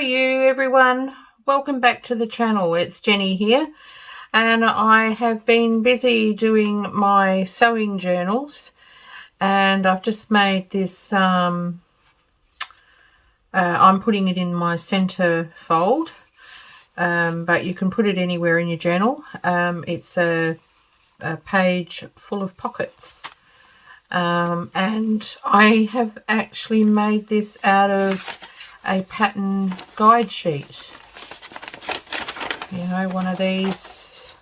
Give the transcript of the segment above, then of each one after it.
you everyone? Welcome back to the channel. It's Jenny here, and I have been busy doing my sewing journals, and I've just made this I'm putting it in my center fold, but you can put it anywhere in your journal. It's a page full of pockets, and I have actually made this out of a pattern guide sheet. You know, one of these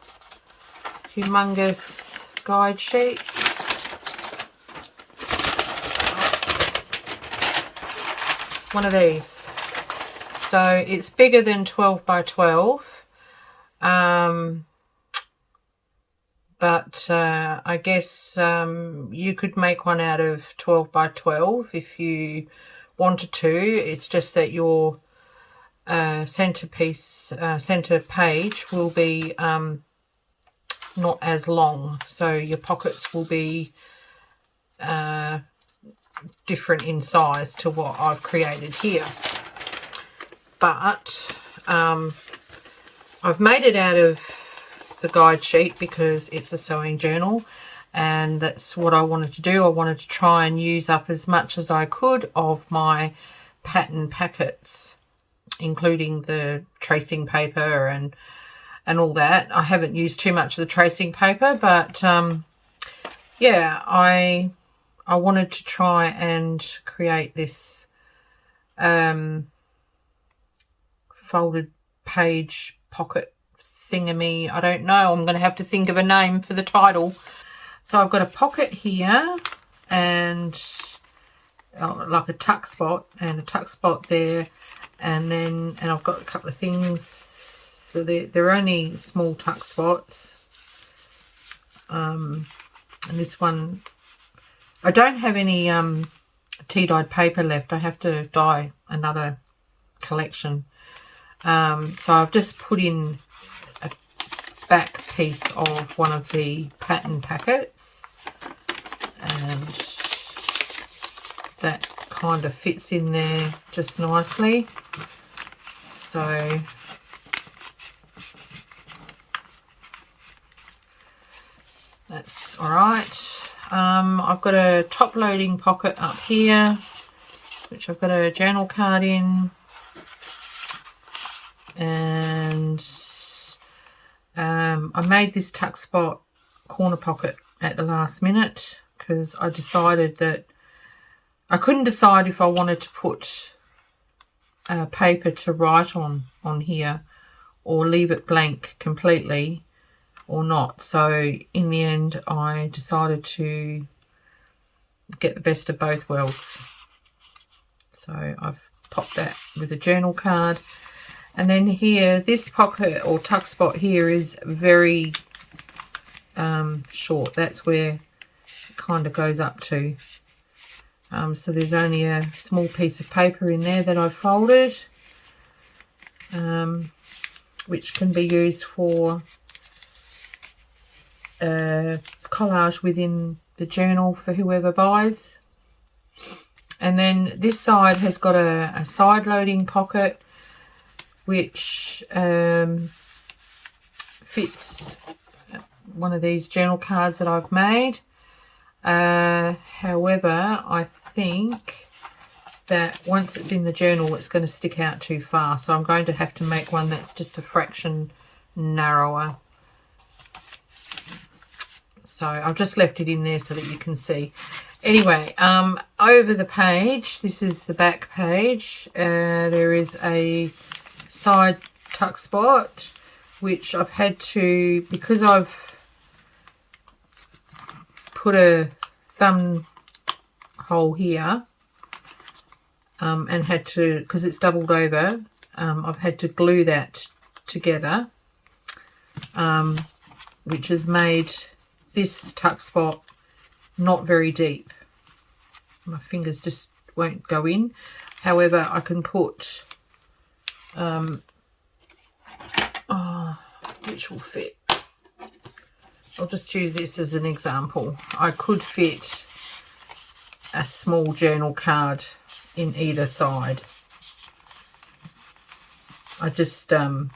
humongous guide sheets. One of these. So it's bigger than 12 by 12. But I guess you could make one out of 12 by 12 if you wanted to. It's just that your center page will be not as long, so your pockets will be different in size to what I've created here. But I've made it out of the guide sheet because it's a sewing journal, and that's what I wanted to do. I wanted to try and use up as much as I could of my pattern packets, including the tracing paper and all that. I haven't used too much of the tracing paper, but yeah, I wanted to try and create this folded page pocket thingamy. I don't know, I'm going to have to think of a name for the title. So I've got a pocket here and like a tuck spot and a tuck spot there, and I've got a couple of things, so they're only small tuck spots. And this one, I don't have any tea dyed paper left. I have to dye another collection. So I've just put in a back piece of one of the pattern packets, and that kind of fits in there just nicely. So that's all right. I've got a top loading pocket up here, which I've got a journal card in, and I made this tuck spot corner pocket at the last minute because I decided that I couldn't decide if I wanted to put paper to write on here or leave it blank completely or not. So in the end I decided to get the best of both worlds. So I've popped that with a journal card. And then here, this pocket or tuck spot here is very short. That's where it kind of goes up to. So there's only a small piece of paper in there that I've folded, which can be used for collage within the journal for whoever buys. And then this side has got a side loading pocket, which fits one of these journal cards that I've made. However, I think that once it's in the journal it's going to stick out too far, so I'm going to have to make one that's just a fraction narrower. So I've just left it in there so that you can see. Anyway, over the page, this is the back page, there is a side tuck spot which I've had to, because I've put a thumb hole here and had to, because it's doubled over, I've had to glue that together, which has made this tuck spot not very deep. My fingers just won't go in. However, I can put which will fit. I'll just use this as an example. I could fit a small journal card in either side. I just but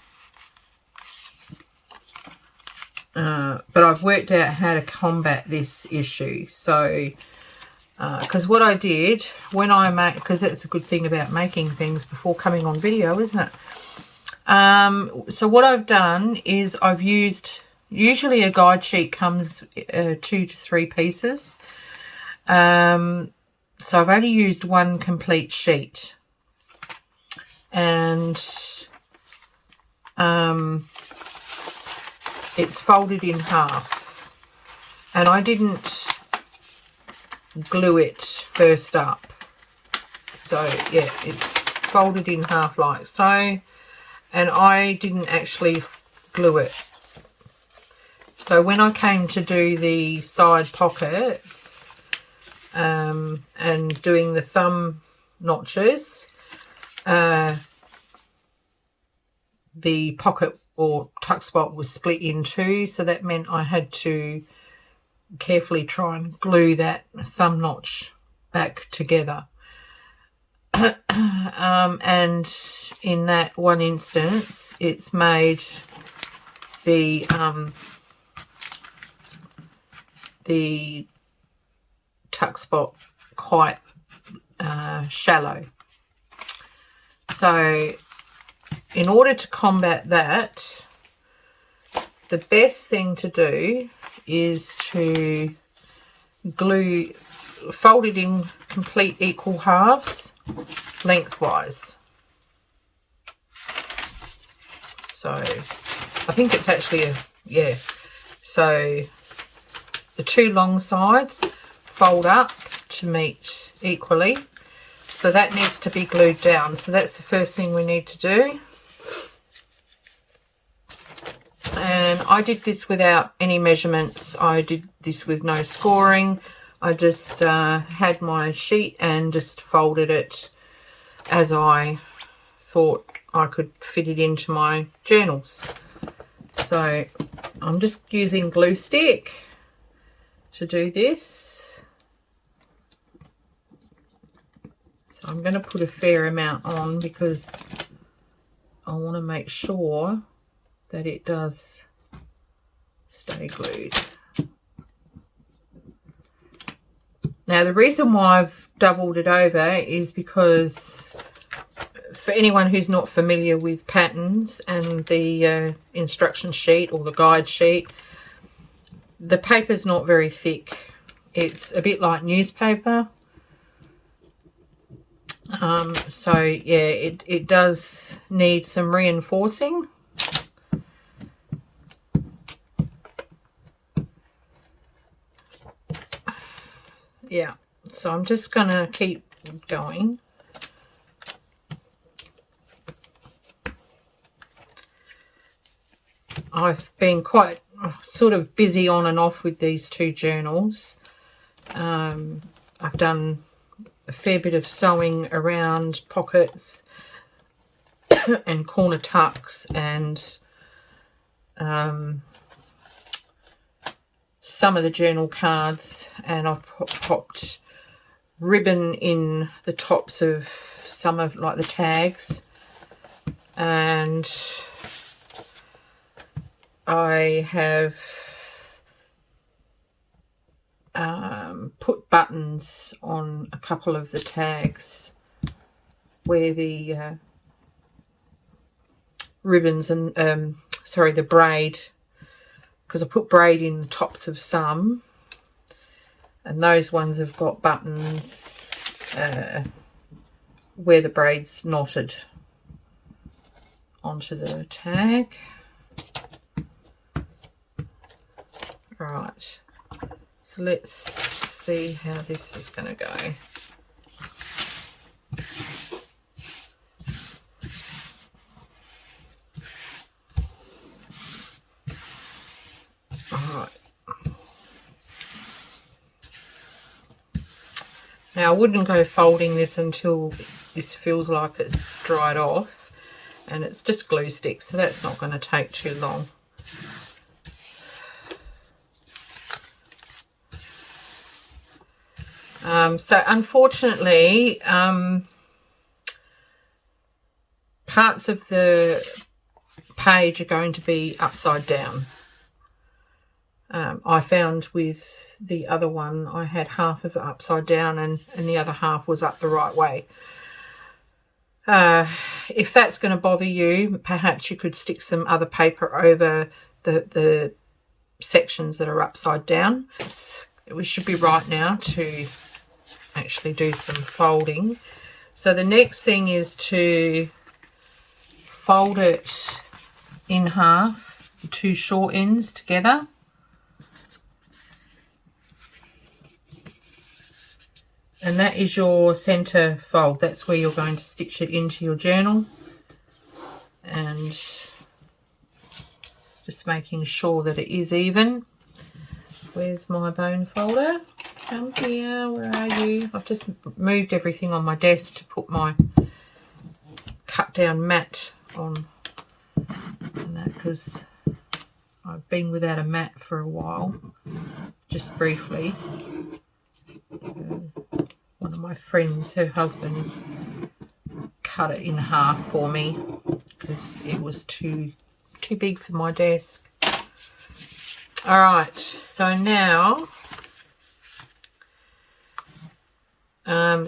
I've worked out how to combat this issue. So because what I did when I make, because that's a good thing about making things before coming on video, isn't it? So what I've done is I've used, usually a guide sheet comes 2 to 3 pieces. So I've only used 1 complete sheet, and it's folded in half, and I didn't glue it first up. So yeah, it's folded in half like so, and I didn't actually glue it. So when I came to do the side pockets and doing the thumb notches, the pocket or tuck spot was split in 2, so that meant I had to carefully try and glue that thumb notch back together. And in that one instance, it's made the tuck spot quite shallow. So in order to combat that, the best thing to do is to glue, fold it in complete equal halves lengthwise. So I think it's actually so the 2 long sides fold up to meet equally, so that needs to be glued down. So that's the first thing we need to do. And I did this without any measurements. I did this with no scoring. I just had my sheet and just folded it as I thought I could fit it into my journals. So I'm just using glue stick to do this. So I'm going to put a fair amount on because I want to make sure that it does stay glued. Now the reason why I've doubled it over is because for anyone who's not familiar with patterns and the instruction sheet or the guide sheet, the paper's not very thick. It's a bit like newspaper. So yeah, it does need some reinforcing. Yeah, so I'm just going to keep going. I've been quite sort of busy on and off with these 2 journals. I've done a fair bit of sewing around pockets and corner tucks, and some of the journal cards, and I've popped ribbon in the tops of some of like the tags, and I have put buttons on a couple of the tags where the ribbons and the braid, because I put braid in the tops of some, and those ones have got buttons where the braid's knotted onto the tag. Right, so let's see how this is going to go. Now I wouldn't go folding this until this feels like it's dried off, and it's just glue stick, so that's not going to take too long. So unfortunately, parts of the page are going to be upside down. I found with the other one, I had half of it upside down and the other half was up the right way. If that's going to bother you, perhaps you could stick some other paper over the sections that are upside down. We should be right now to actually do some folding. So the next thing is to fold it in half, the two short ends together. And that is your center fold. That's where you're going to stitch it into your journal. And just making sure that it is even. Where's my bone folder? Come here, where are you? I've just moved everything on my desk to put my cut down mat on. And that because I've been without a mat for a while, just briefly. One of my friends, her husband, cut it in half for me because it was too big for my desk. All right, so now,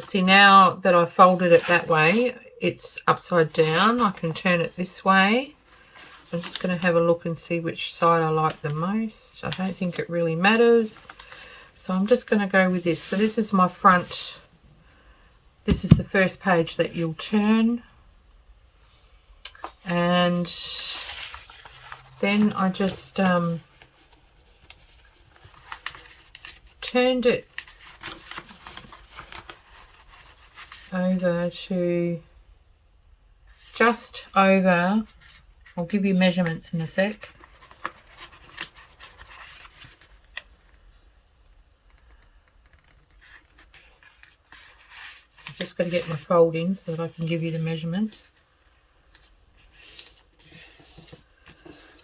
see, now that I've folded it that way, it's upside down. I can turn it this way. I'm just going to have a look and see which side I like the most. I don't think it really matters. So I'm just going to go with this. So this is my front. This is the first page that you'll turn. And then I just turned it over to just over. I'll give you measurements in a sec. I've just got to get my fold in so that I can give you the measurements.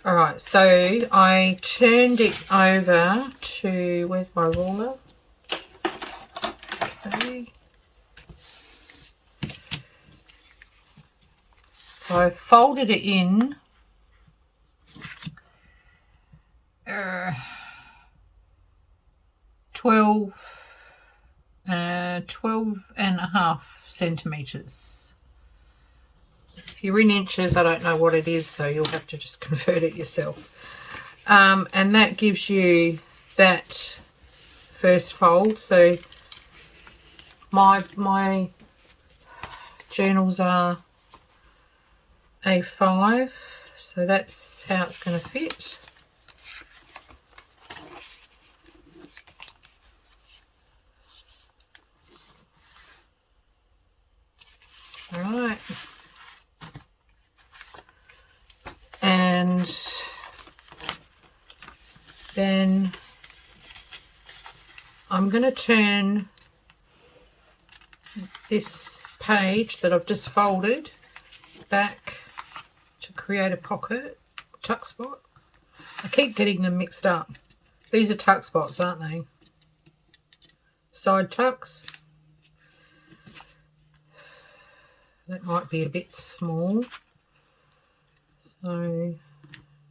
All right, so I turned it over to, where's my ruler? Okay. So I folded it in 12 and a half centimeters. If you're in inches, I don't know what it is, so you'll have to just convert it yourself. And that gives you that first fold. So my journals are A5, so that's how it's going to fit. All right. And then I'm going to turn this page that I've just folded back to create a pocket tuck spot. I keep getting them mixed up. These are tuck spots, aren't they? Side tucks. That might be a bit small. So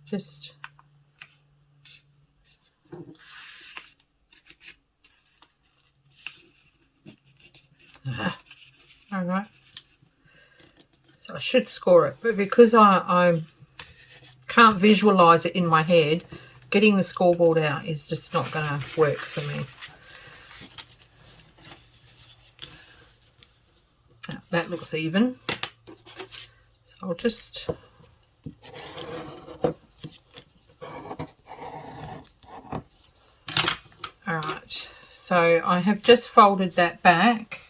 just all right. So I should score it, but because I can't visualize it in my head, getting the scoreboard out is just not going to work for me. That looks even. So I'll just alright, so I have just folded that back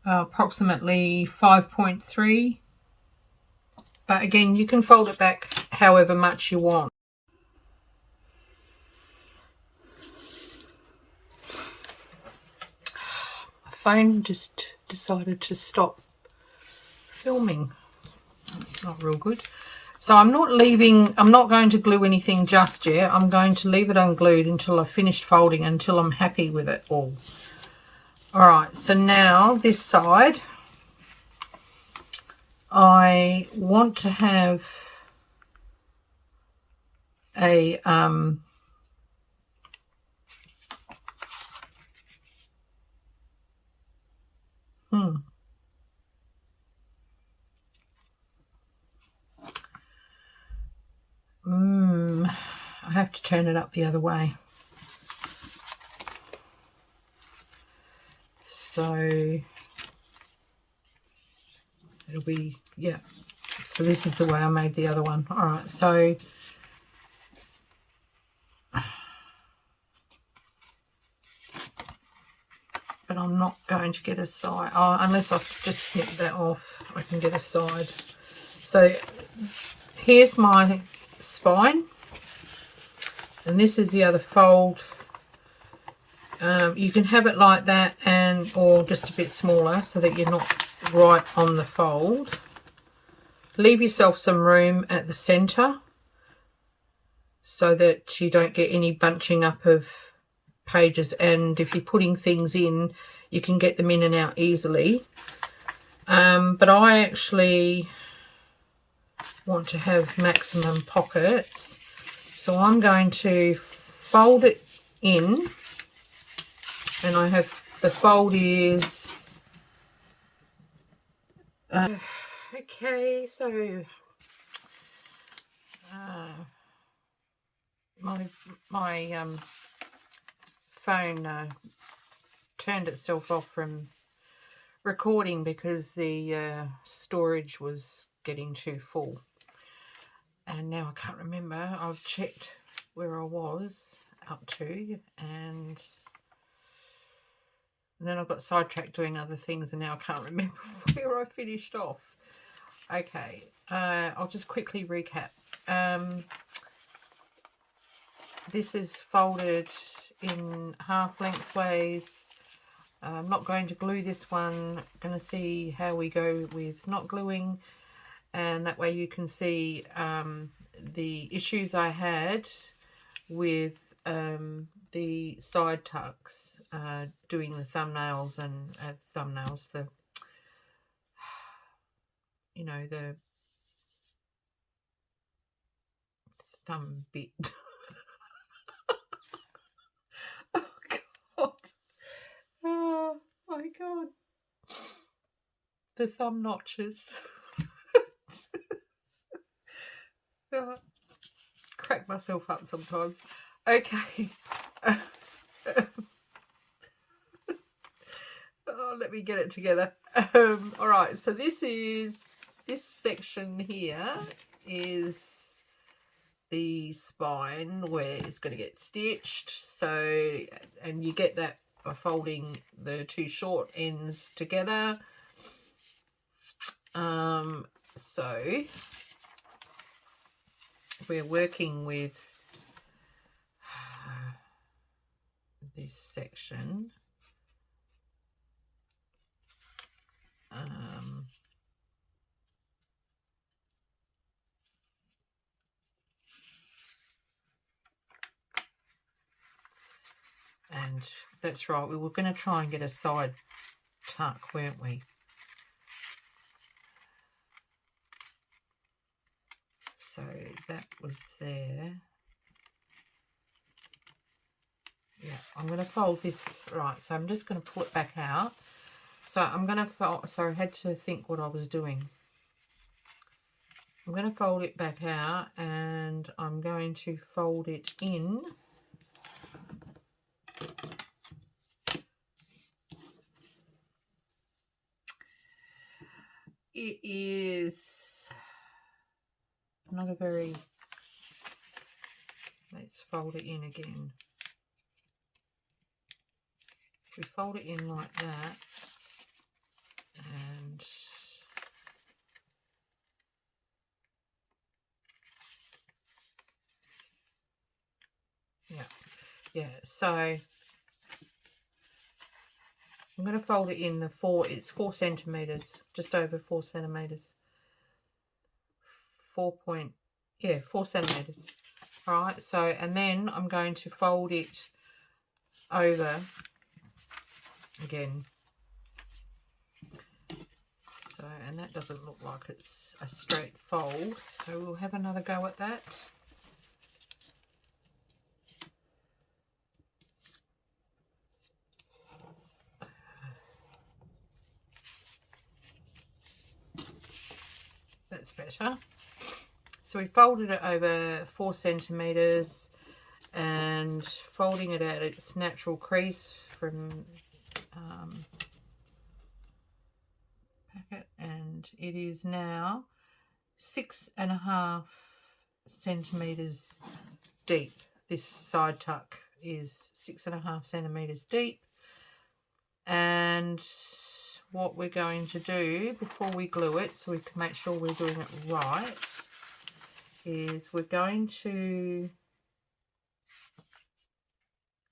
approximately 5.3, but again you can fold it back however much you want. My phone just decided to stop filming. That's not real good. So I'm not going to glue anything just yet. I'm going to leave it unglued until I've finished folding, until I'm happy with it all. All right, so now this side, I want to have a I have to turn it up the other way. So it'll be, yeah. So this is the way I made the other one. All right, so but I'm not going to get a side. Oh, unless I just snip that off, I can get a side. So here's my spine, and this is the other fold. You can have it like that, and or just a bit smaller, so that you're not right on the fold. Leave yourself some room at the center so that you don't get any bunching up of pages, and if you're putting things in, you can get them in and out easily. But I actually want to have maximum pockets, so I'm going to fold it in, and I have the fold is okay, so my phone turned itself off from recording because the storage was getting too full, and now I can't remember. I've checked where I was up to, and then I got sidetracked doing other things, and now I can't remember where I finished off. Okay, I'll just quickly recap. This is folded in half lengthways. I'm not going to glue this one. I'm going to see how we go with not gluing, and that way you can see the issues I had with the side tucks, doing the thumbnails and thumbnails, the the thumb bit. Oh God. Oh my God. The thumb notches. Crack myself up sometimes. Okay. Oh, let me get it together. All right, so this section here is the spine where it's going to get stitched. So, and you get that by folding the two short ends together. So we're working with this section. And that's right, we were going to try and get a side tuck, weren't we? So that was there. Yeah, I'm going to fold this, right, so I'm just going to pull it back out. So I'm going to fold, so I had to think what I was doing. I'm going to fold it back out, and I'm going to fold it in. It is not a very, let's fold it in again. We fold it in like that, and yeah, so I'm going to fold it in it's 4 centimeters, just over 4 centimeters. 4 centimeters. All right, so, and then I'm going to fold it over again. So, and that doesn't look like it's a straight fold, so we'll have another go at that. That's better. So we folded it over 4 centimeters and folding it at its natural crease from packet, and it is now 6.5 centimeters deep. This side tuck is 6.5 centimeters deep, and what we're going to do before we glue it, so we can make sure we're doing it right, is we're going to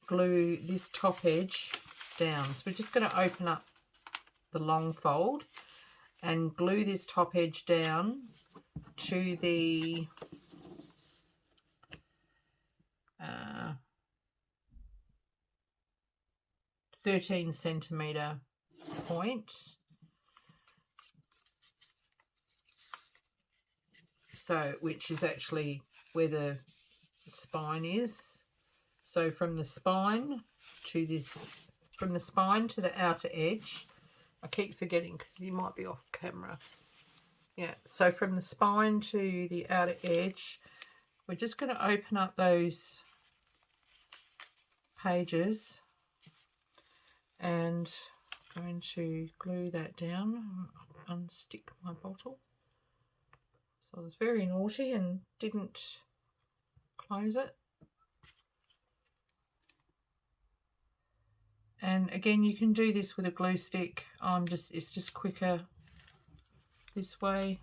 glue this top edge down. So we're just going to open up the long fold and glue this top edge down to the 13 centimeter point. So, which is actually where the spine is. So from the spine to this, from the spine to the outer edge, I keep forgetting because you might be off camera. Yeah, so from the spine to the outer edge, we're just going to open up those pages and going to glue that down, unstick my bottle. So I was very naughty and didn't close it. And again, you can do this with a glue stick. It's just quicker this way.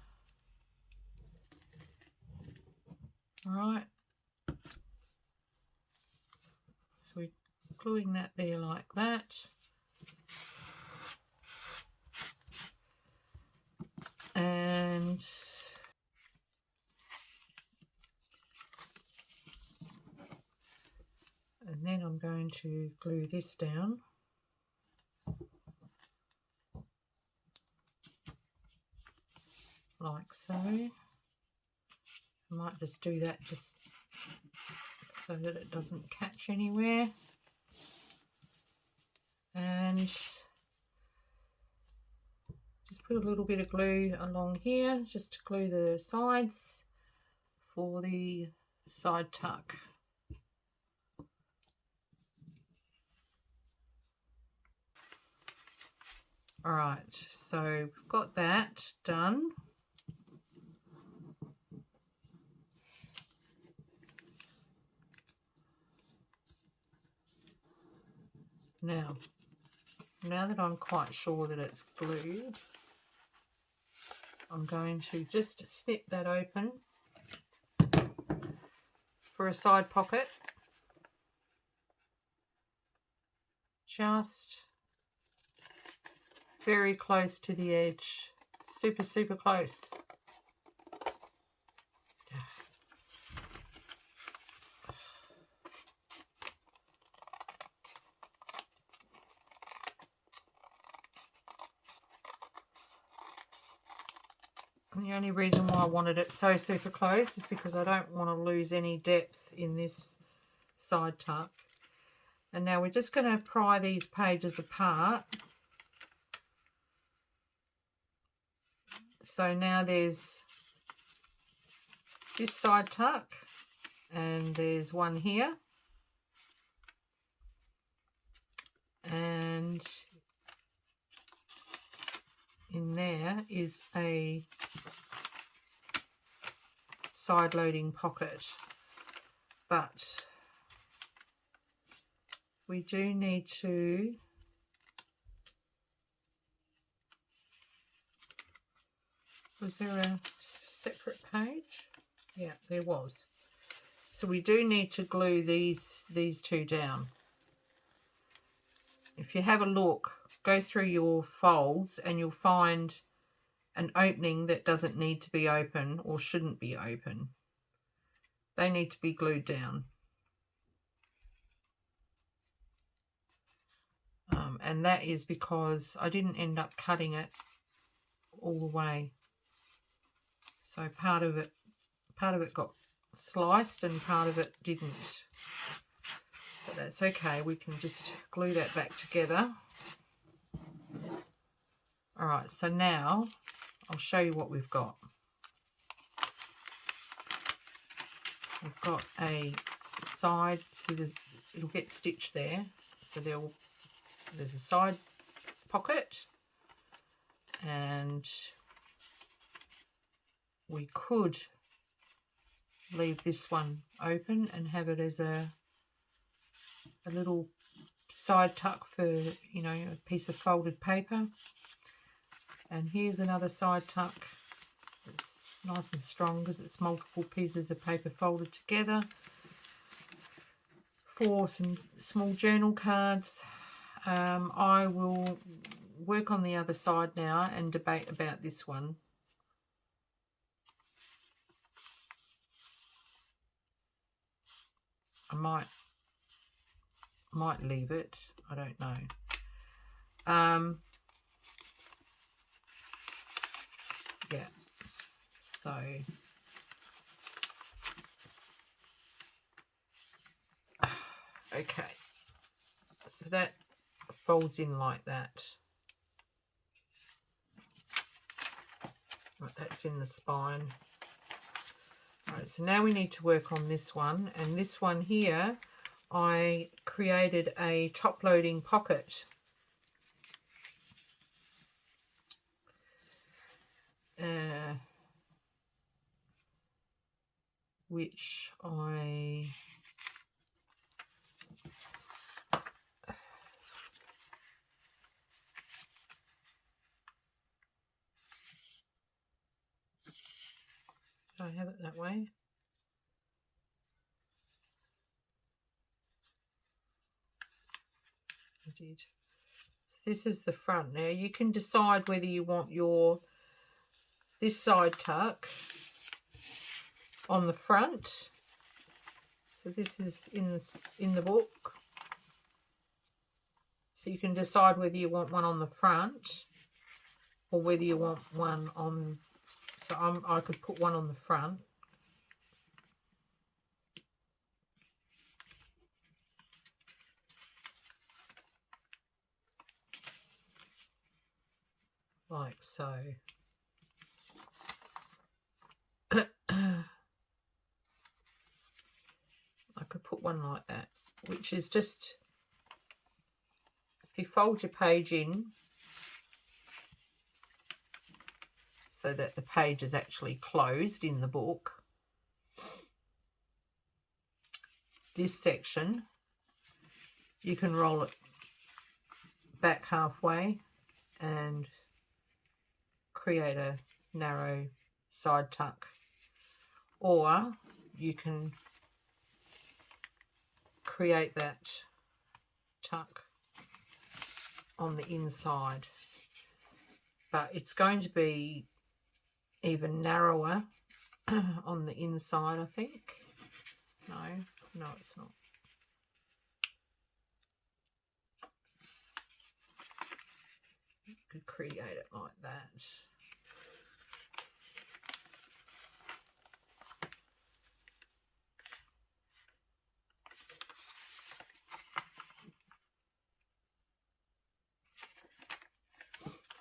All right. So we're gluing that there like that. And then I'm going to glue this down. Like so. I might just do that just so that it doesn't catch anywhere. And just put a little bit of glue along here just to glue the sides for the side tuck. All right, so we've got that done. Now that I'm quite sure that it's glued, I'm going to just snip that open for a side pocket. Just very close to the edge, super, super close. And the only reason why I wanted it so super close is because I don't want to lose any depth in this side tuck. And now we're just going to pry these pages apart. So now there's this side tuck and there's one here. And in there is a side loading pocket, but we do need to was there a separate page? Yeah, there was. So we do need to glue these two down. If you have a look, go through your folds and you'll find an opening that doesn't need to be open or shouldn't be open. They need to be glued down. And that is because I didn't end up cutting it all the way. So part of it got sliced and part of it didn't. But that's okay. We can just glue that back together. All right, so now I'll show you what we've got. We've got a side, so it'll get stitched there. So there's a side pocket, and we could leave this one open and have it as a little side tuck for, you know, a piece of folded paper. And here's another side tuck. It's nice and strong because it's multiple pieces of paper folded together for some small journal cards. I will work on the other side now and debate about this one. I might leave it. I don't know. Yeah. So okay. So that folds in like that. Right, that's in the spine. Right, so now we need to work on this one, and this one here I created a top loading pocket. Which I have it that way. I did. So this is the front. Now you can decide whether you want this side tuck on the front. So this is in the book. So you can decide whether you want one on the front or whether you want one on. So I could put one on the front. Like so. I could put one like that, which is just, if you fold your page in so that the page is actually closed in the book, this section, you can roll it back halfway and create a narrow side tuck, or you can create that tuck on the inside, but it's going to be even narrower on the inside, I think. No, it's not. You could create it like that.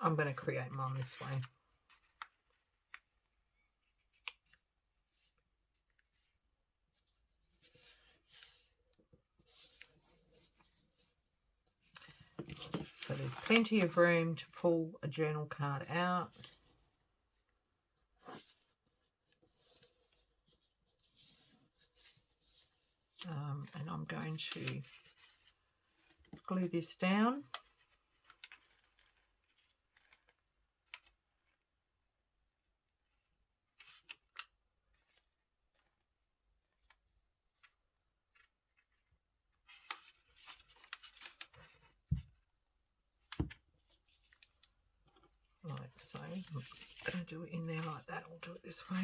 I'm going to create mine this way. So there's plenty of room to pull a journal card out. And I'm going to glue this down. Like so. I'm going to do it in there like that. I'll do it this way.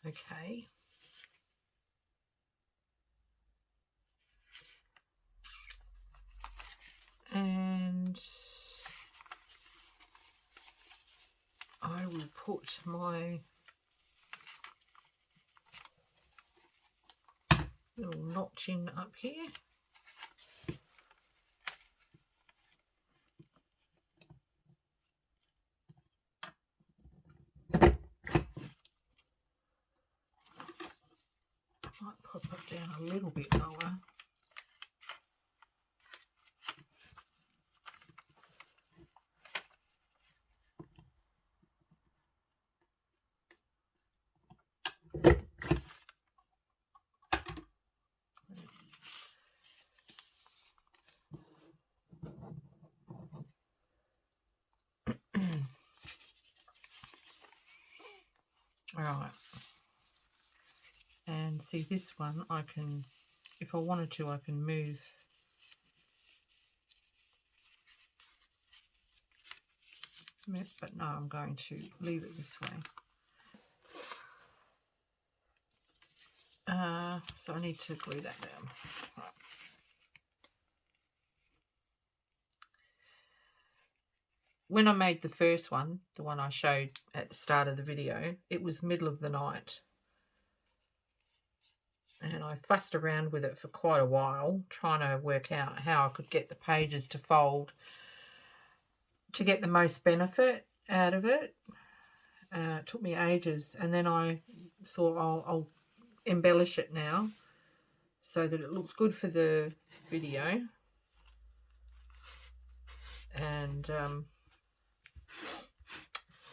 Okay. And I will put my little notch in up here. Might pop it down a little bit lower. Right. And see, this one I can, if I wanted to, I can move. But no, I'm going to leave it this way. So I need to glue that down. Right. When I made the first one, the one I showed at the start of the video, it was middle of the night. And I fussed around with it for quite a while, trying to work out how I could get the pages to fold to get the most benefit out of it. It took me ages, and then I thought I'll embellish it now so that it looks good for the video. And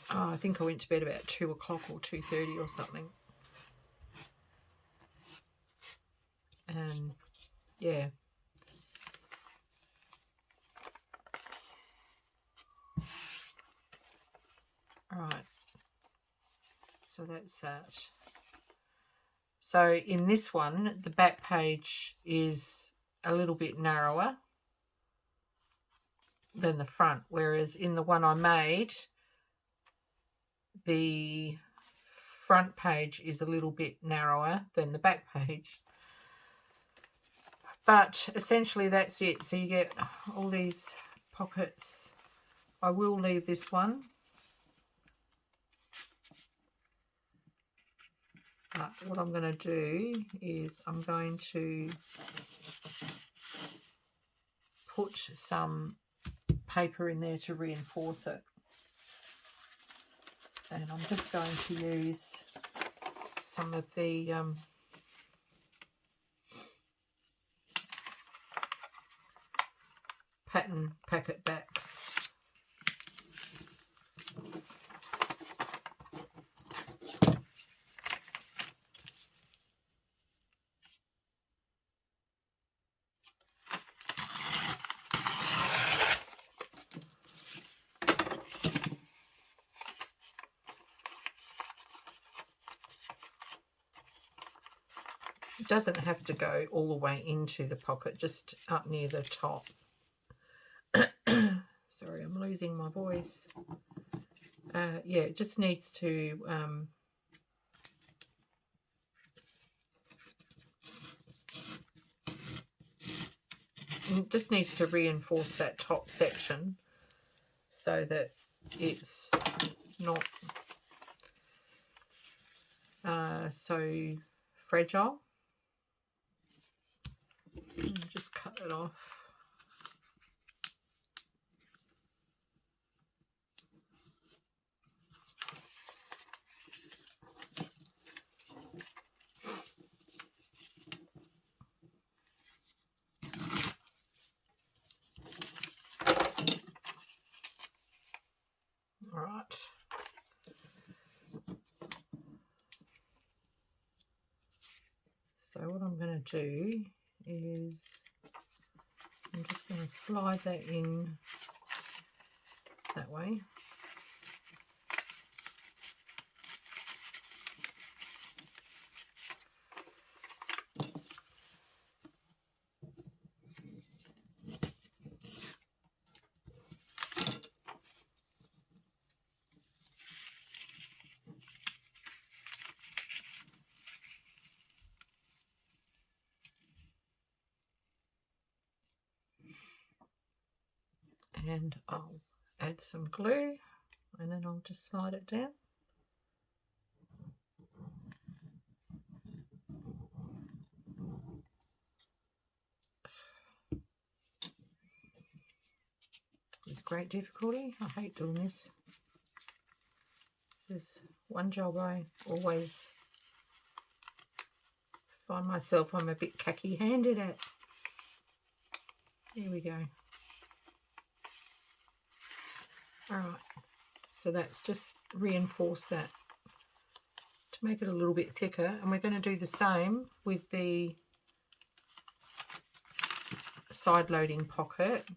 I think I went to bed about 2 o'clock or 2:30 or something. And yeah. Alright. So that's that. So in this one, the back page is a little bit narrower than the front, whereas in the one I made, the front page is a little bit narrower than the back page. But essentially that's it. So you get all these pockets. I will leave this one. But what I'm going to do is I'm going to put some paper in there to reinforce it. And I'm just going to use some of the pattern packet backs. It doesn't have to go all the way into the pocket, just up near the top. Sorry, I'm losing my voice. Yeah, it just needs to reinforce that top section so that it's not so fragile. Just cut it off. All right. So what I'm going to do is I'm just going to slide that in that way. And I'll add some glue and then I'll just slide it down. With great difficulty. I hate doing this. There's one job I always find myself I'm a bit khaki-handed at. Here we go. Alright, so that's just reinforced that to make it a little bit thicker, and we're going to do the same with the side loading pocket.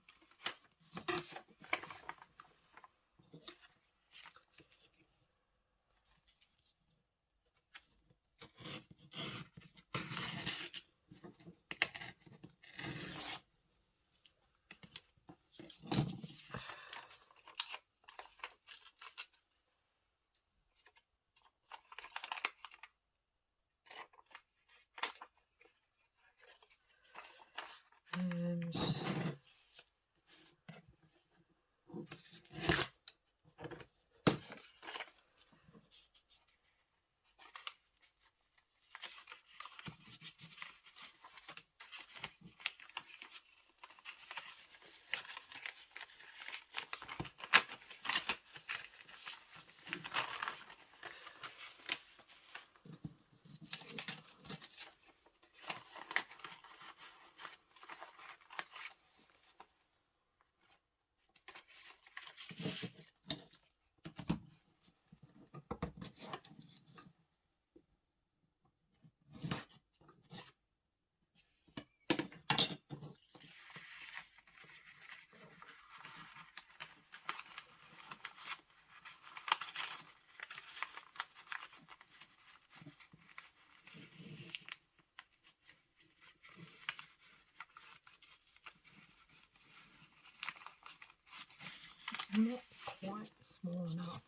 And not quite small enough.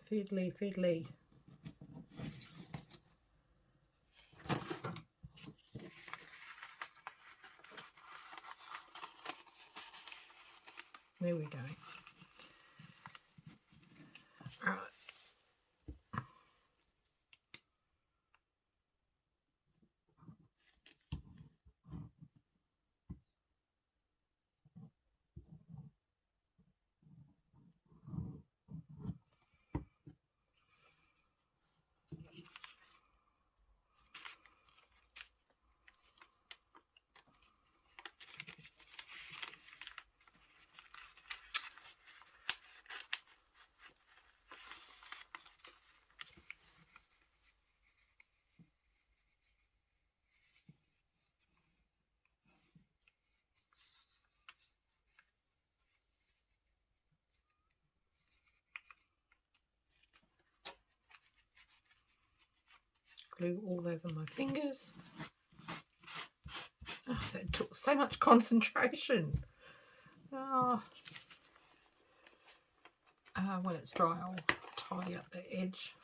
Fiddly, fiddly. There we go. All right. Glue all over my fingers. Oh, that took so much concentration. Oh. When it's dry, I'll tidy up the edge.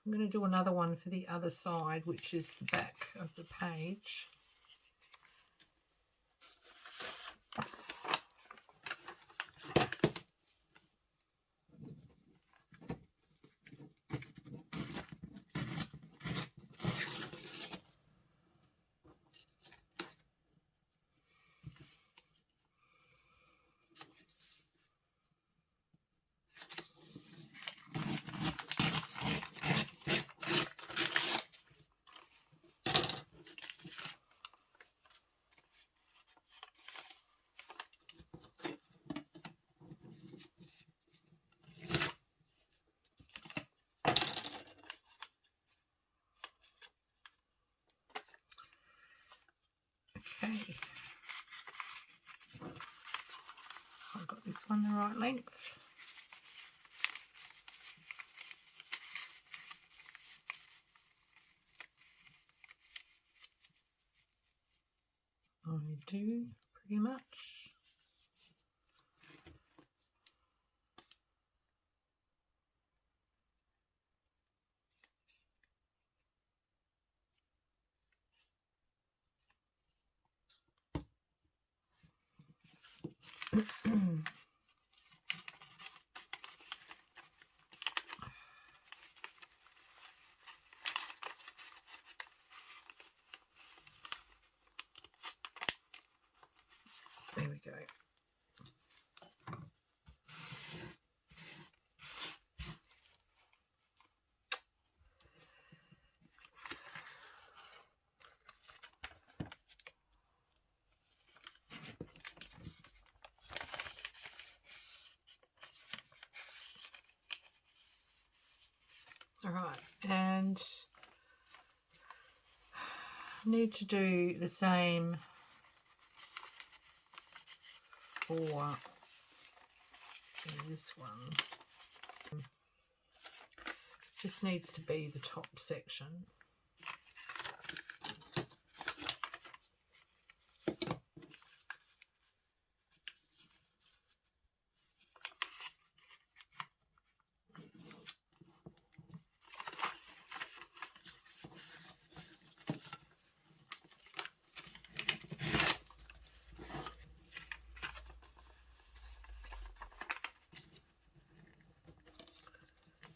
I'm going to do another one for the other side, which is the back of the page. Okay, I've got this one the right length. I do, pretty much. There we go. All right, and I need to do the same for this one. Just needs to be the top section.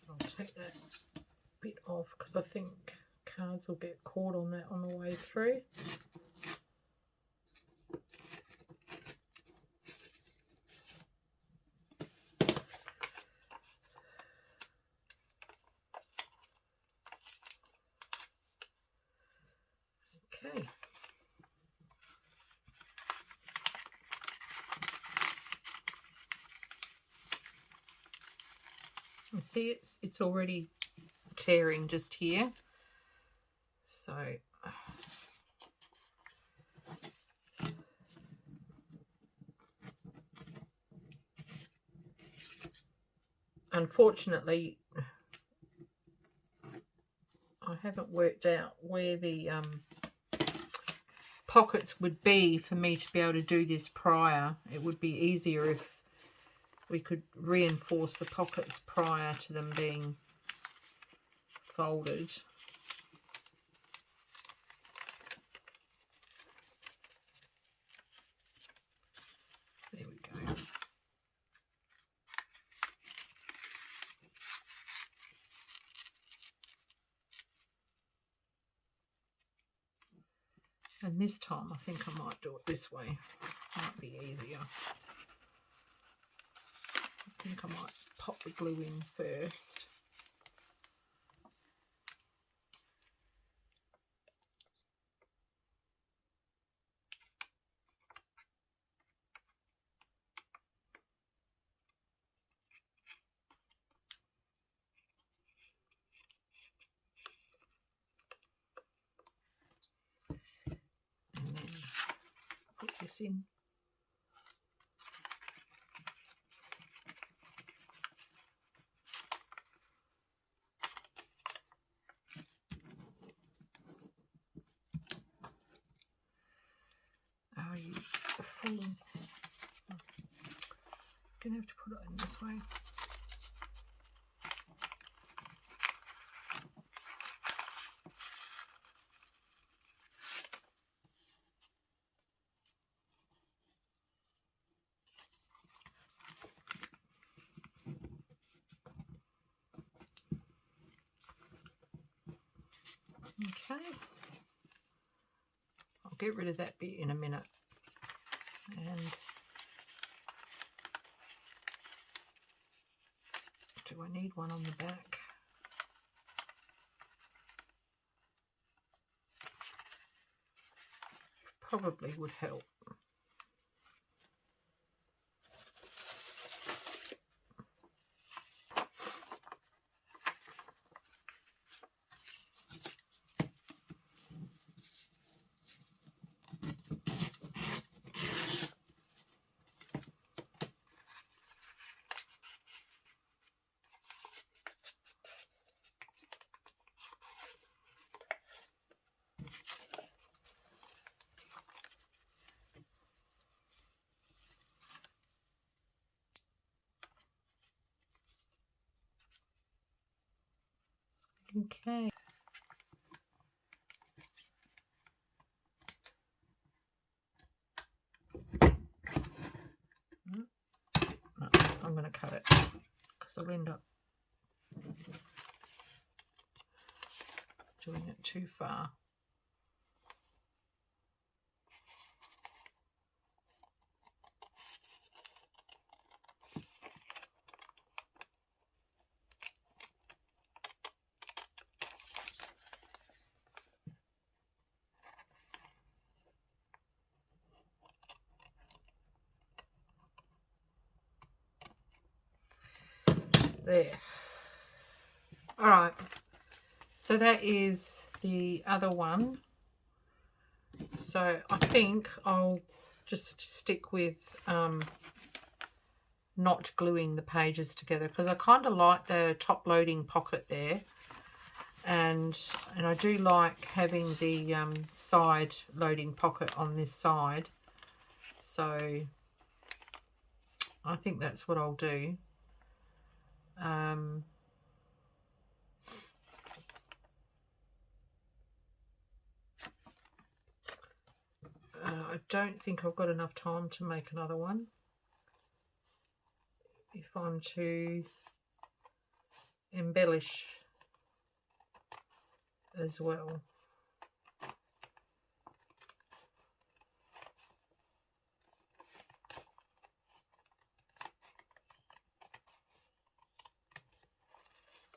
I'll take that bit off because I think cards will get caught on that on the way through. Okay. You see it's already tearing just here. So unfortunately I haven't worked out where the pockets would be for me to be able to do this prior. It would be easier if we could reinforce the pockets prior to them being folded. There we go. And this time I think I might do it this way. Might be easier. I think I might pop the glue in first. And then put this in. Oh, you fool. I'm gonna have to put it in this way. Okay, I'll get rid of that bit in a minute. And do I need one on the back? Probably would help. Okay. I'm going to cut it because I'll end up doing it too far. There. All right. So that is the other one. So I think I'll just stick with not gluing the pages together because I kind of like the top loading pocket there, and I do like having the side loading pocket on this side. So I think that's what I'll do. I don't think I've got enough time to make another one if I'm to embellish as well.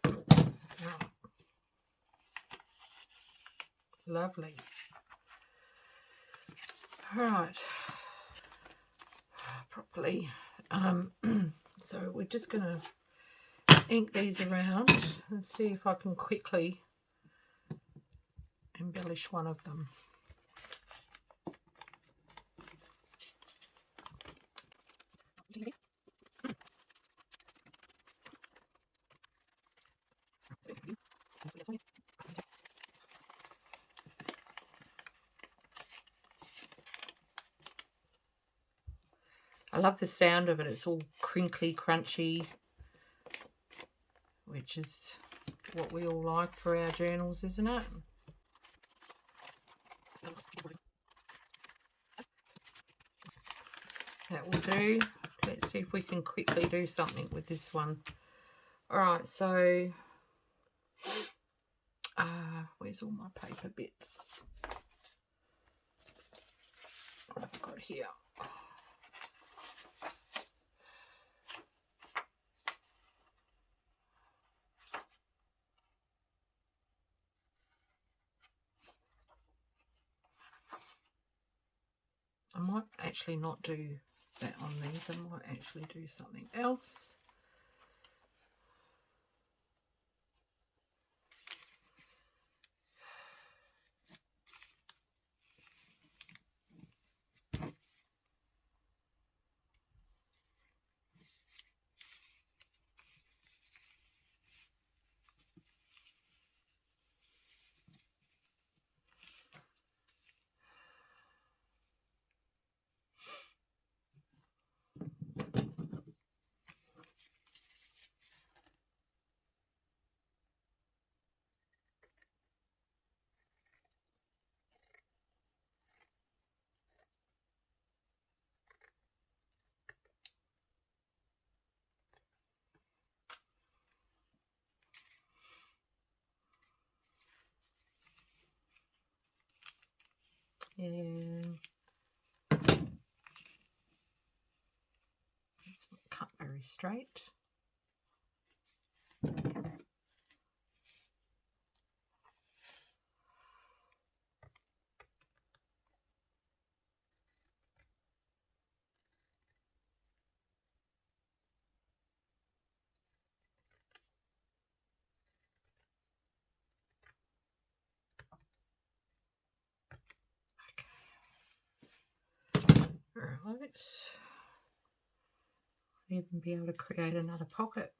Right. Lovely. All right. Properly. So we're just going to ink these around and see if I can quickly embellish one of them. I love the sound of it. It's all crinkly, crunchy, which is what we all like for our journals, isn't it? That will do. Let's see if we can quickly do something with this one. All right, so where's all my paper bits? What have I got here? I might actually not do that on these. I might actually do something else. And it's not cut very straight. Right. Even be able to create another pocket.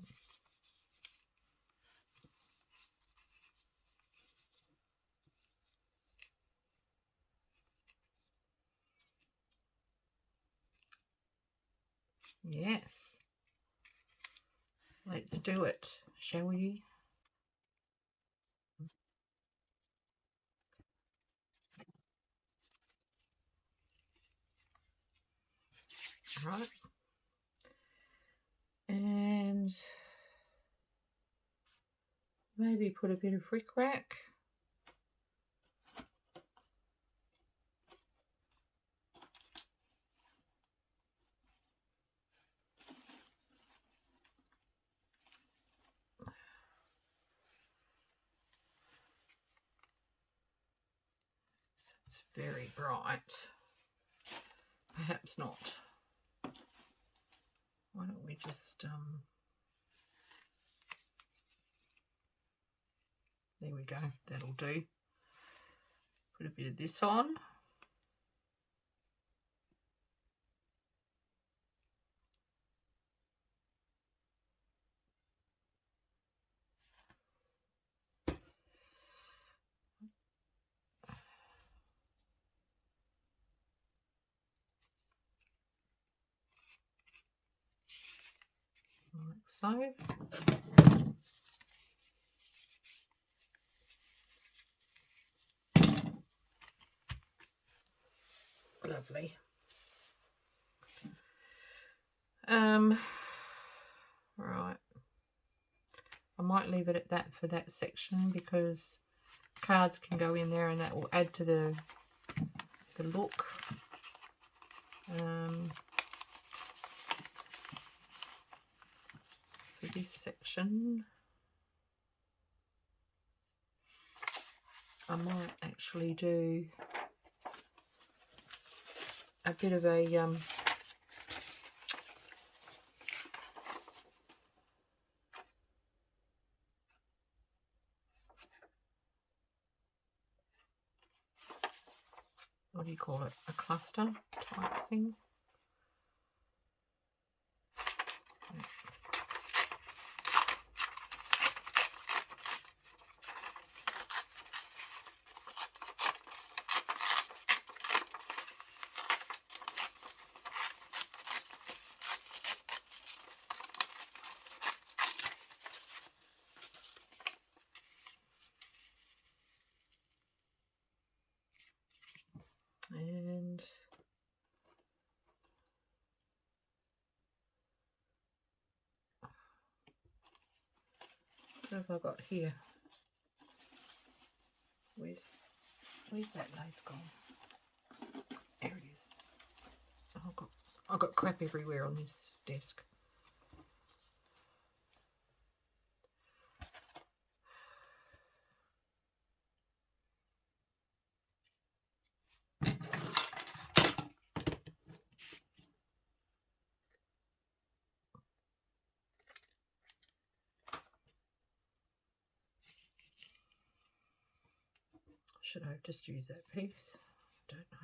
Yes. Let's do it, shall we? All right. Maybe put a bit of rickrack. It's very bright. Perhaps not. Why don't we just there we go, that'll do. Put a bit of this on. Like so. Lovely. Right. I might leave it at that for that section because cards can go in there and that will add to the look. For this section, I might actually do a bit of a what do you call it? A cluster type thing. And what have I got here? Where's that lace gone? There it is. Oh, I've got crap everywhere on this desk. Should I just use that piece? Don't know.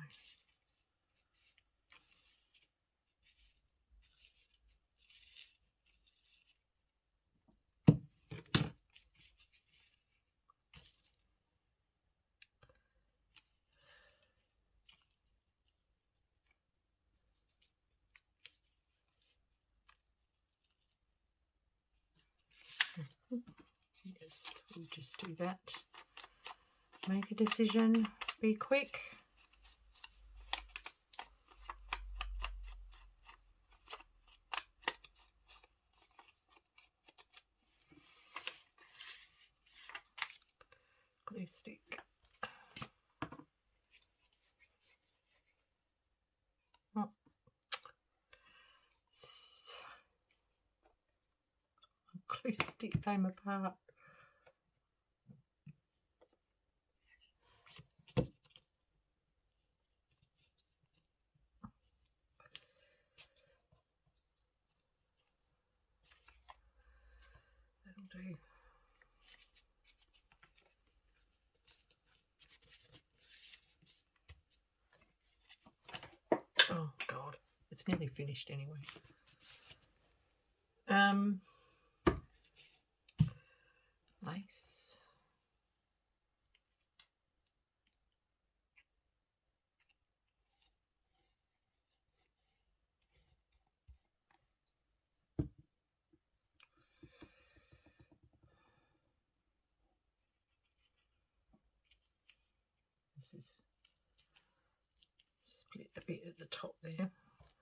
Yes, we'll just do that. Make a decision, be quick. Glue stick. Oh. Glue stick came apart. That'll do. Oh God, it's nearly finished anyway. Lace. This is split a bit at the top there.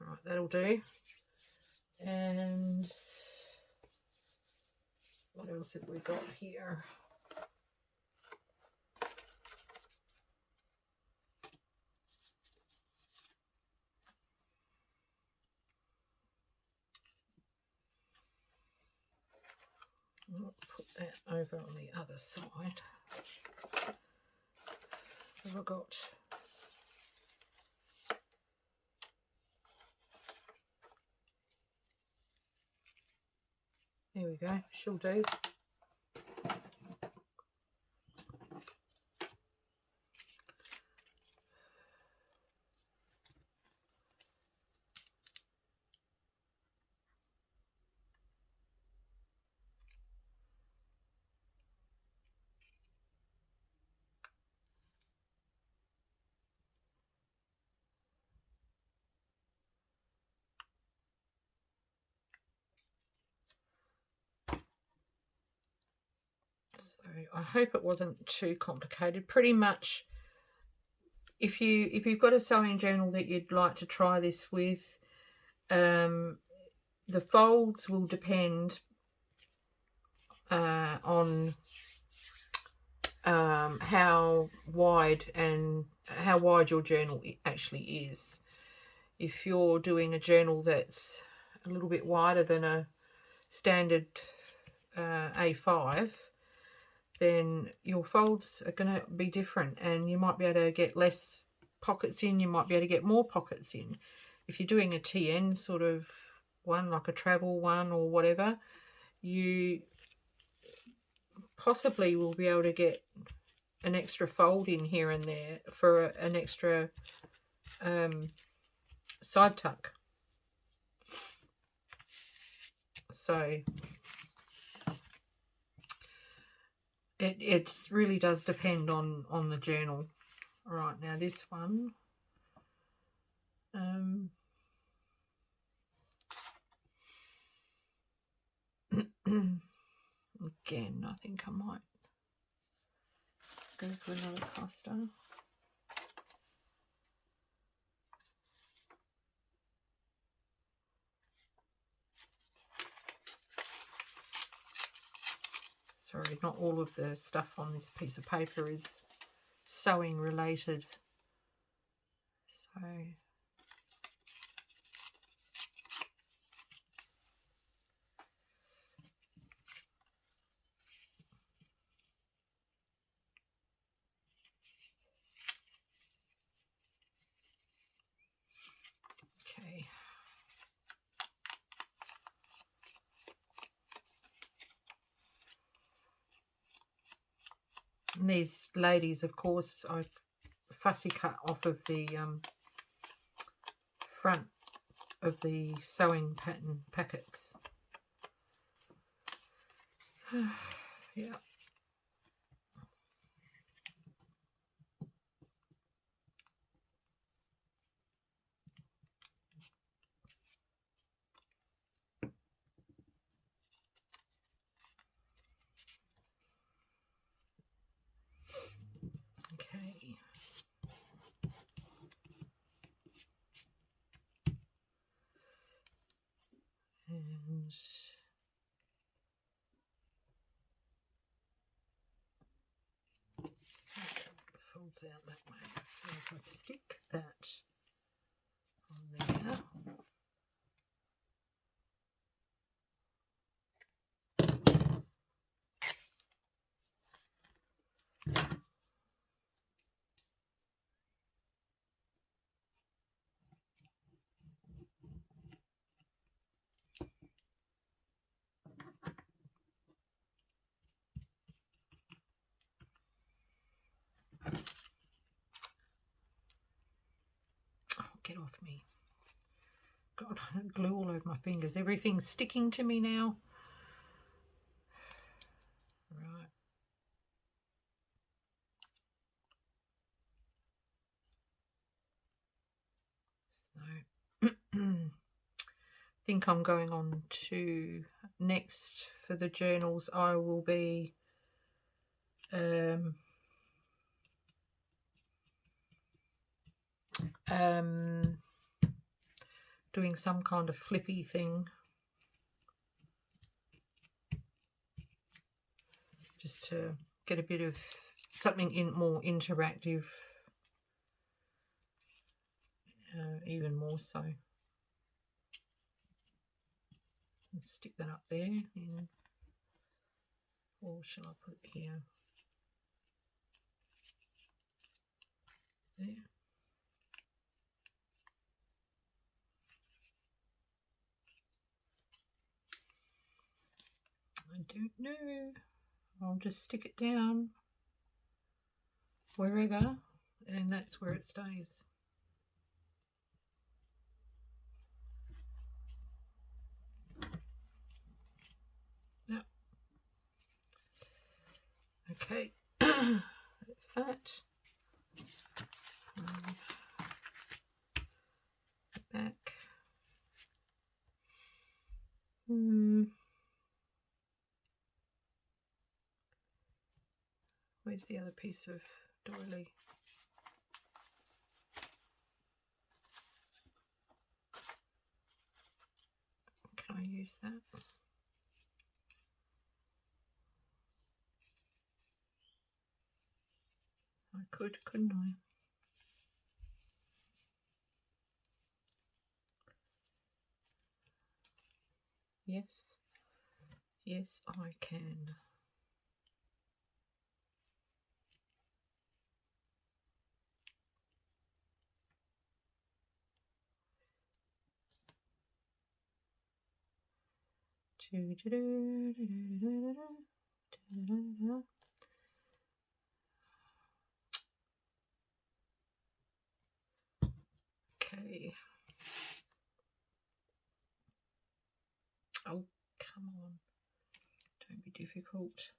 Right, that'll do. And what else have we got here? I'll put that over on the other side. Have I got? There we go, she'll do. So I hope it wasn't too complicated. Pretty much, if you've got a sewing journal that you'd like to try this with, the folds will depend on how wide your journal actually is. If you're doing a journal that's a little bit wider than a standard A5, then your folds are going to be different, and you might be able to get less pockets in, you might be able to get more pockets in. If you're doing a TN sort of one, like a travel one or whatever, you possibly will be able to get an extra fold in here and there for an extra side tuck. So it really does depend on the journal. All right, now this one, again, I think I might go for another cluster. Sorry, not all of the stuff on this piece of paper is sewing related. So okay. And these ladies, of course, I've fussy cut off of the front of the sewing pattern packets. Yeah. Okay. And folds out that way. So if I stick that on there. Oh, get off me. God, I have glue all over my fingers. Everything's sticking to me now. Right. So I think I'm going on to next for the journals. I will be doing some kind of flippy thing, just to get a bit of something more interactive, even more so. Let's stick that up there. Or shall I put it here? There. I don't know. I'll just stick it down wherever, and that's where it stays. Yep. Okay, that's that. Back. Where's the other piece of doily? Can I use that? I could, couldn't I? Yes. Yes, I can. Okay. Oh, come on. Don't be difficult.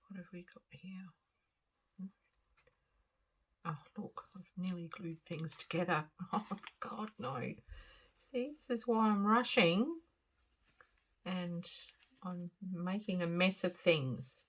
What have we got here? Oh, look, I've nearly glued things together. Oh, God, no. See, this is why I'm rushing and I'm making a mess of things.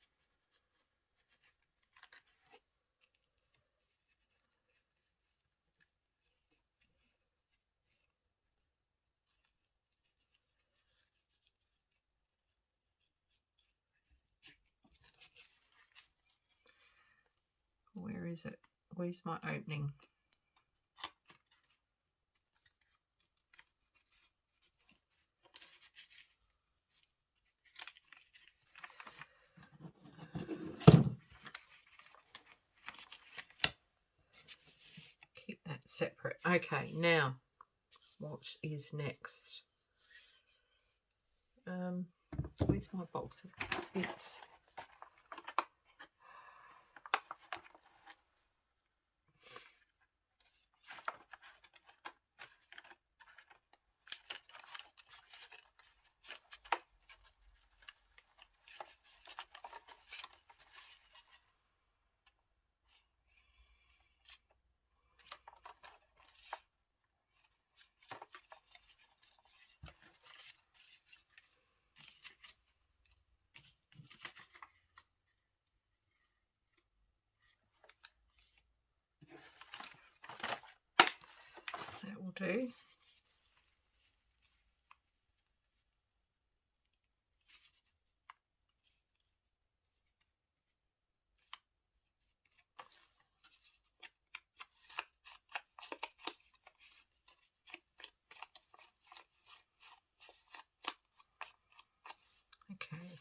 Where is it? Where's my opening? Keep that separate. Okay, now what is next? Where's my box of bits? That will do. Okay.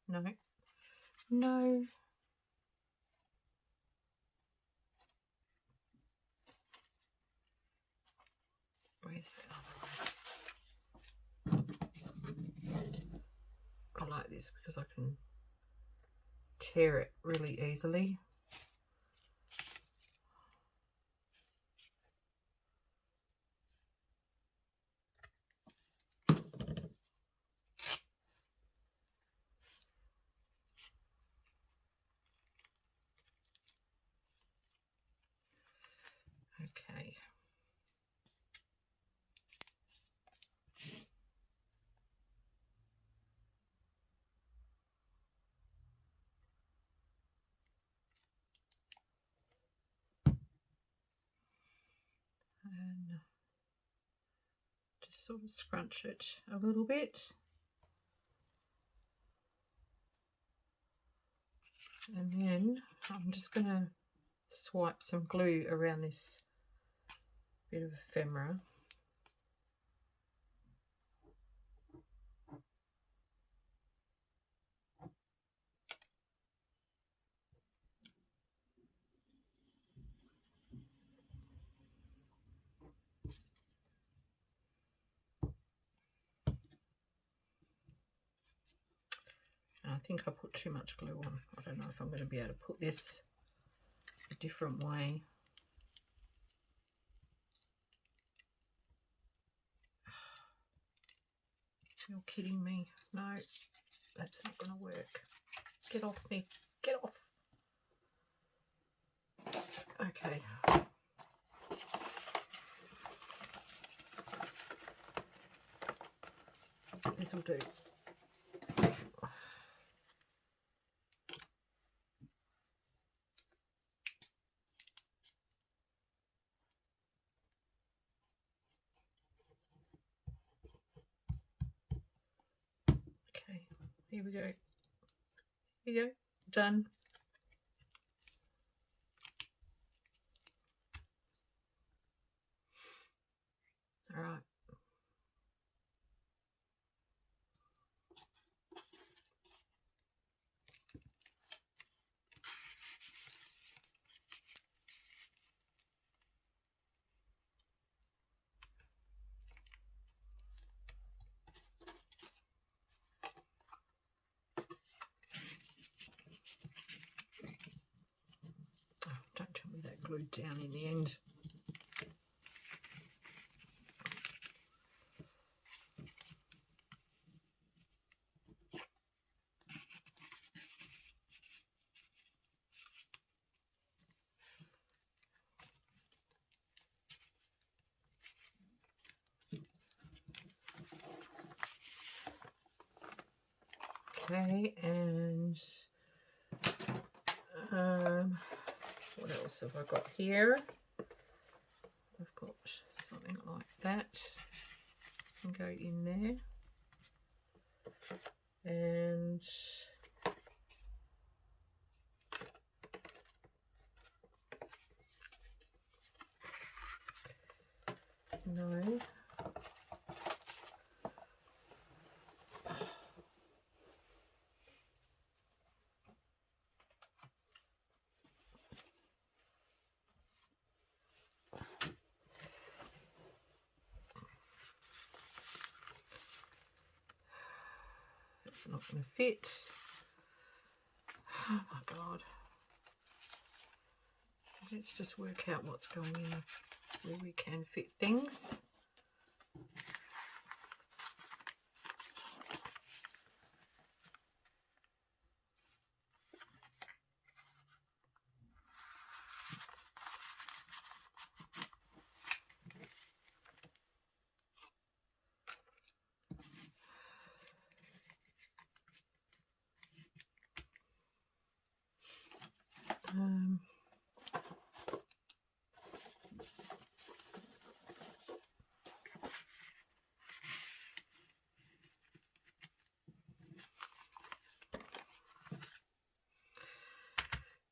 No. No. Where's the other one? I like this because I can tear it really easily. Okay. And just sort of scrunch it a little bit. And then I'm just going to swipe some glue around this bit of ephemera. And I think I put too much glue on. I don't know if I'm going to be able to put this a different way. You're kidding me. No, that's not going to work. Get off me. Get off. Okay. This will do. Okay, here we go. Here we go. Done. All right. Oh, don't tell me that glued down in the end. Okay, and what else have I got here? I've got something like that. Can go in there. And no. It's not going to fit. Oh my God. Let's just work out what's going in where we can fit things.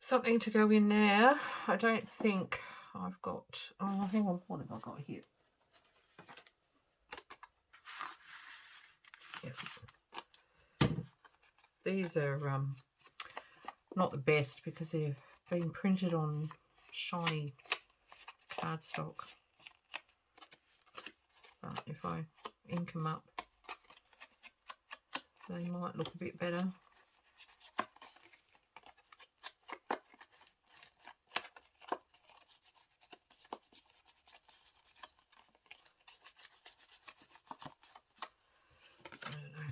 Something to go in there. I don't think I've got, oh, hang on, what have I got here? Yep. These are not the best because they've been printed on shiny cardstock. But if I ink them up, they might look a bit better. I don't know.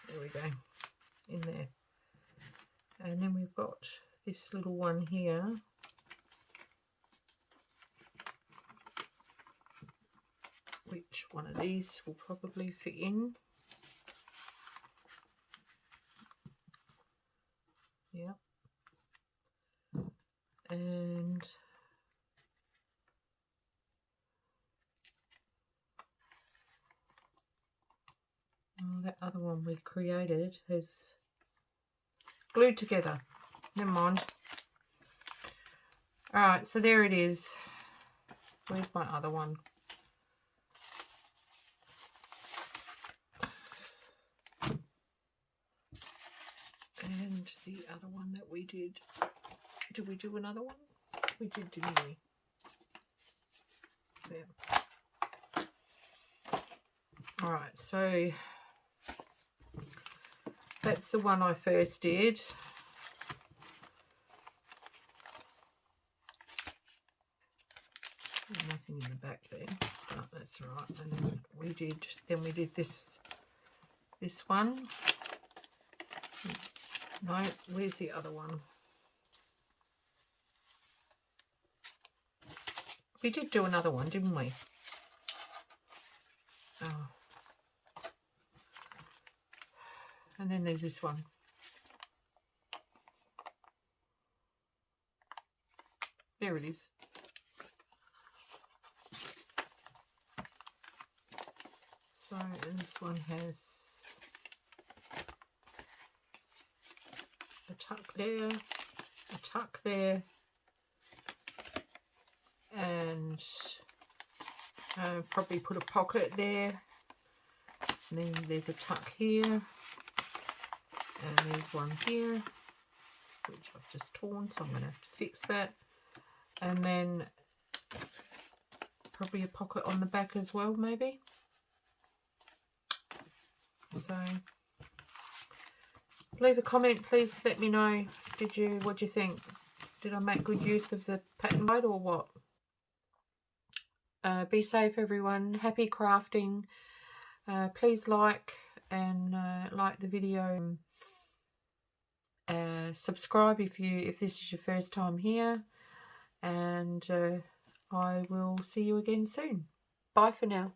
There we go. In there. And then we've got this little one here. Which one of these will probably fit in? Yeah. And that other one we created has glued together. never mind. Alright, so there it is. Where's my other one? And the other one that we did. Did we do another one? We did, didn't we? Yeah. Alright, so that's the one I first did. Nothing in the back there, but that's all right. And then we did this one. No, where's the other one? We did do another one, didn't we? Oh. And then there's this one. There it is. So, and this one has a tuck there, a tuck there, and probably put a pocket there. And then there's a tuck here, and there's one here, which I've just torn, so I'm going to have to fix that. And then probably a pocket on the back as well, maybe. So leave a comment, please. Let me know. What do you think? Did I make good use of the pattern guide or what? Be safe, everyone. Happy crafting. Please like the video. Subscribe if this is your first time here, and I will see you again soon. Bye for now.